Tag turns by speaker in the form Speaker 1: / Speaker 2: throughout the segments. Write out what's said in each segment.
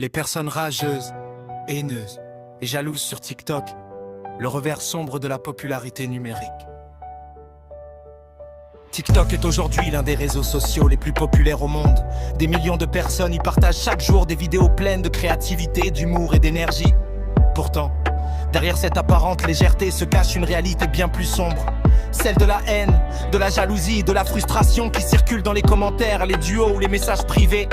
Speaker 1: Les personnes rageuses, haineuses et jalouses sur TikTok, le revers sombre de la popularité numérique. TikTok est aujourd'hui l'un des réseaux sociaux les plus populaires au monde. Des millions de personnes y partagent chaque jour des vidéos pleines de créativité, d'humour et d'énergie. Pourtant, derrière cette apparente légèreté se cache une réalité bien plus sombre. Celle de la haine, de la jalousie, de la frustration qui circulent dans les commentaires, les duos ou les messages privés.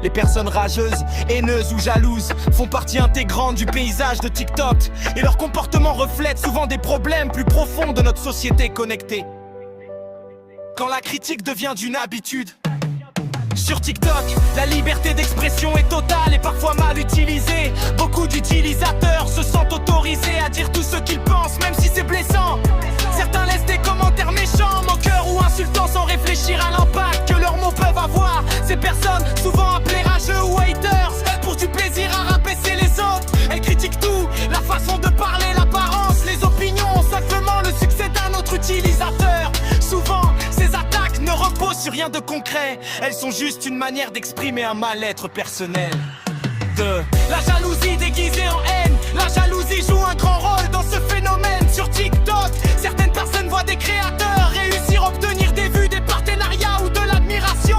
Speaker 1: Les personnes rageuses, haineuses ou jalouses font partie intégrante du paysage de TikTok et leur comportement reflète souvent des problèmes plus profonds de notre société connectée. Quand la critique devient d'une habitude. Sur TikTok, la liberté d'expression est totale et parfois mal utilisée. Beaucoup d'utilisateurs se sentent autorisés à dire tout ce qu'ils pensent, même si c'est blessant. Certains laissent des commentaires méchants, moqueurs ou insultants sans réfléchir à l'impact que leurs mots peuvent avoir. Ces personnes, souvent appelées rageux ou haters, pour du plaisir à rabaisser les autres. Elles critiquent tout, la façon de parler, l'apparence, les opinions, simplement le succès d'un autre utilisateur. Souvent, ces attaques ne reposent sur rien de concret. Elles sont juste une manière d'exprimer un mal-être personnel. La jalousie déguisée en haine. La jalousie joue un grand rôle dans ce phénomène. Sur TikTok, certaines personnes voient des créateurs réussir à obtenir des vues, des partenariats ou de l'admiration.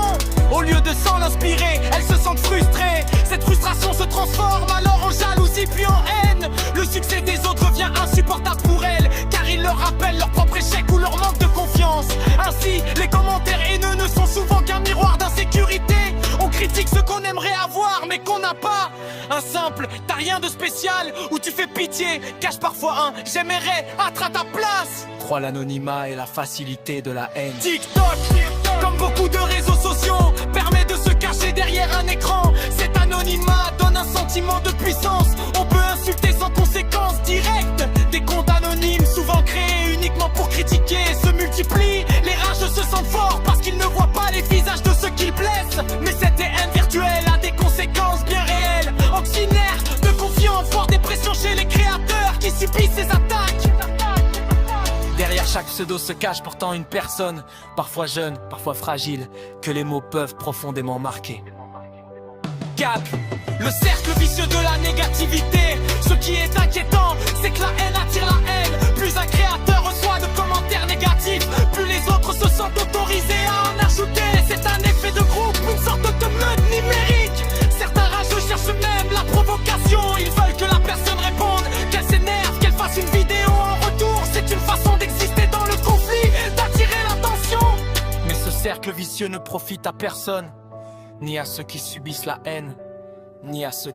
Speaker 1: Au lieu de s'en inspirer, elles se sentent frustrées. Cette frustration se transforme alors en jalousie puis en haine. Le succès des autres devient insupportable pour elles, car il leur rappelle leur propre échec ou leur manque de confiance. Ainsi, les commentaires haineux ne sont souvent qu'un miroir d'insécurité. On critique ce qu'on aimerait avoir mais qu'on n'a pas. Un simple « t'as rien de spécial » ou « tu fais pitié » cache parfois un « j'aimerais être à ta place ». Crois l'anonymat et la facilité de la haine. TikTok, comme beaucoup de réseaux sociaux, permet de se cacher derrière un écran. Cet anonymat donne un sentiment de puissance. On peut insulter sans conséquence directe. Des comptes anonymes, souvent créés uniquement pour critiquer, se multiplient. Les rageux se sentent forts parce qu'ils ne voient pas les visages de ceux qu'ils blessent. Mais cette haine virtuelle a des conséquences bien réelles. Auxiliaire de confiance, voire des pressions chez les créateurs qui subissent ces attaques. Derrière chaque pseudo se cache pourtant une personne, parfois jeune, parfois fragile, que les mots peuvent profondément marquer. 4. Le cercle vicieux de la négativité. Ce qui est inquiétant, c'est que la haine attire la haine. Plus un créateur reçoit de commentaires négatifs, plus les autres se sentent autorisés à en ajouter. C'est un effet de groupe, une sorte de meute numérique. Certains rageux cherchent même la provocation. Ils veulent que la personne réponde, qu'elle s'énerve, qu'elle fasse une vidéo en retour. C'est une façon d'exister dans le conflit, d'attirer l'attention. Mais ce cercle vicieux ne profite à personne, ni à ceux qui subissent la haine, ni à ceux